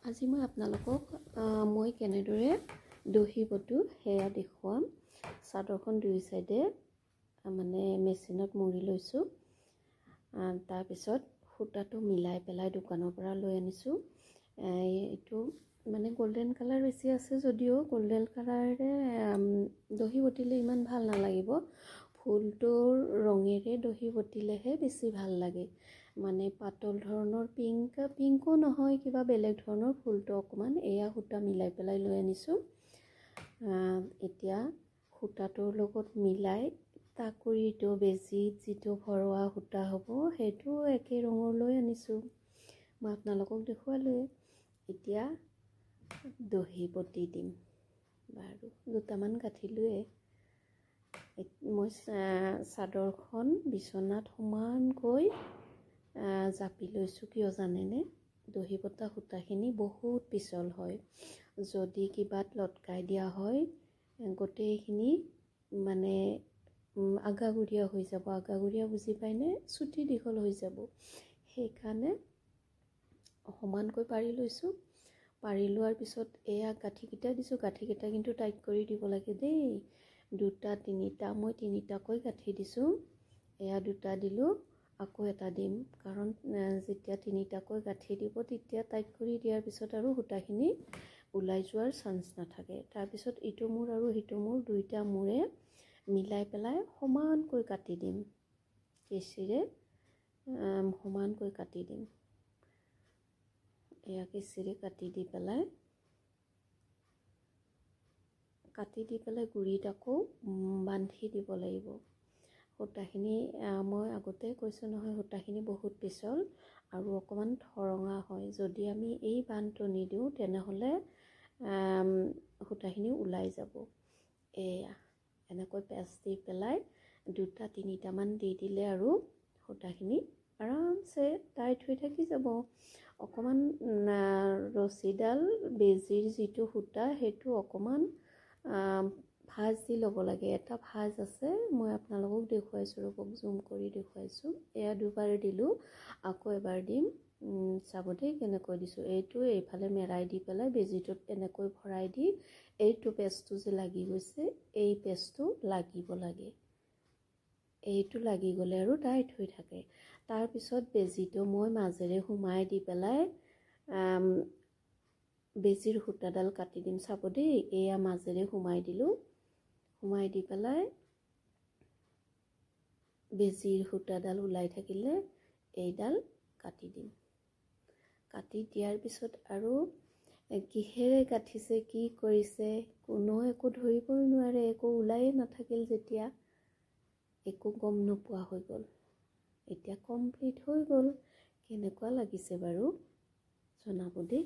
আজি মই আপোনালোকক মই কেনেদৰে দহি বটো সেয়া দেখুৱাম। চাদৰখন দুই চাইডে মানে মেচিনত মুৰি লৈছোঁ। তাৰপিছত সূতাটো মিলাই পেলাই দোকানৰ পৰা লৈ আনিছোঁ। এইটো মানে গোল্ডেন কালাৰ বেছি আছে যদিও গোল্ডেন কালাৰে দহি বটিলে ইমান ভাল নালাগিব। ফুলটোৰ ৰঙেৰে দহি বটিলেহে বেছি ভাল লাগে। মানে পাতল ধৰণৰ পিংকো নহয়, কিবা বেলেগ ধৰণৰ ফুলটো অকণমান এয়া সূতা মিলাই পেলাই লৈ আনিছোঁ। এতিয়া সূতাটোৰ লগত মিলাই তাকুৰিটো বেজীত যিটো ভৰোৱা সূতা হ'ব সেইটো একে ৰঙৰ লৈ আনিছোঁ। মই আপোনালোকক দেখুৱালোৱে। এতিয়া দহি বটি দিম। বাৰু দুটামান গাঁঠিলোৱে। মই চাদৰখন বিচনাত সমানকৈ জাপি লৈছোঁ। কিয় জানেনে? দহি বটা সূতাখিনি বহুত পিছল হয়। যদি কিবাত লটকাই দিয়া হয় গোটেইখিনি মানে আগাগুৰিয়া হৈ যাব। আগাগুৰিয়া বুজি পায়নে? চুটি দীঘল হৈ যাব। সেইকাৰণে সমানকৈ পাৰি লৈছোঁ। পাৰি লোৱাৰ পিছত এয়া গাঁঠিকেইটা দিছোঁ। গাঁঠিকেইটা কিন্তু টাইট কৰি দিব লাগে দেই। দুটা তিনিটা মই তিনিটাকৈ গাঁঠি দিছোঁ। এয়া দুটা দিলোঁ, আকৌ এটা দিম। কাৰণ যেতিয়া তিনিটাকৈ গাঁঠি দিব তেতিয়া টাইট কৰি দিয়াৰ পিছত আৰু সূতাখিনি ওলাই যোৱাৰ চান্স নাথাকে। তাৰপিছত ইটো মূৰ আৰু সিটো মূৰ দুইটা মূৰে মিলাই পেলাই সমানকৈ কাটি দিম। কেঁচিৰে সমানকৈ কাটি দিম। এয়া কেঁচিৰে কাটি দি পেলাই গুৰিত আকৌ বান্ধি দিব লাগিব। সূতাখিনি মই আগতে কৈছোঁ নহয়, সূতাখিনি বহুত পিছল আৰু অকণমান ঠৰঙা হয়। যদি আমি এই বান্ধটো নিদিওঁ তেনেহ'লে সূতাখিনি ওলাই যাব। এয়া এনেকৈ পেঁচ দি পেলাই দুটা তিনিটামান দি দিলে আৰু সূতাখিনি আৰামছে টাইট হৈ থাকি যাব। অকণমান ৰছীডাল বেজীৰ যিটো সূতা সেইটো অকণমান ভাঁজ দি ল'ব লাগে। এটা ভাঁজ আছে, মই আপোনালোকক দেখুৱাইছোঁ, ৰ'বক জুম কৰি দেখুৱাইছোঁ। এয়া দুবাৰ দিলোঁ, আকৌ এবাৰ দিম। চাব দেই কেনেকৈ দিছোঁ। এইটো এইফালে মেৰাই দি পেলাই বেজীটোত এনেকৈ ভৰাই দি এইটো পেজটো যে লাগি গৈছে এই পেজটো লাগিব লাগে। এইটো লাগি গ'লে আৰু টাইট হৈ থাকে। তাৰপিছত বেজীটো মই মাজেৰে সোমাই দি পেলাই বেজীৰ সূতাডাল কাটি দিম। চাব দেই, এয়া মাজেৰে সোমাই দিলোঁ। সোমাই দি পেলাই বেজীৰ সূতাডাল ওলাই থাকিলে এইডাল কাটি দিম। কাটি দিয়াৰ পিছত আৰু কিহেৰে গাঁঠিছে, কি কৰিছে কোনো একো ধৰিবই নোৱাৰে। একো ওলাইয়ে নাথাকিল যেতিয়া, একো গম নোপোৱা হৈ গ'ল। এতিয়া কমপ্লিট হৈ গ'ল। কেনেকুৱা লাগিছে বাৰু জনাব দেই।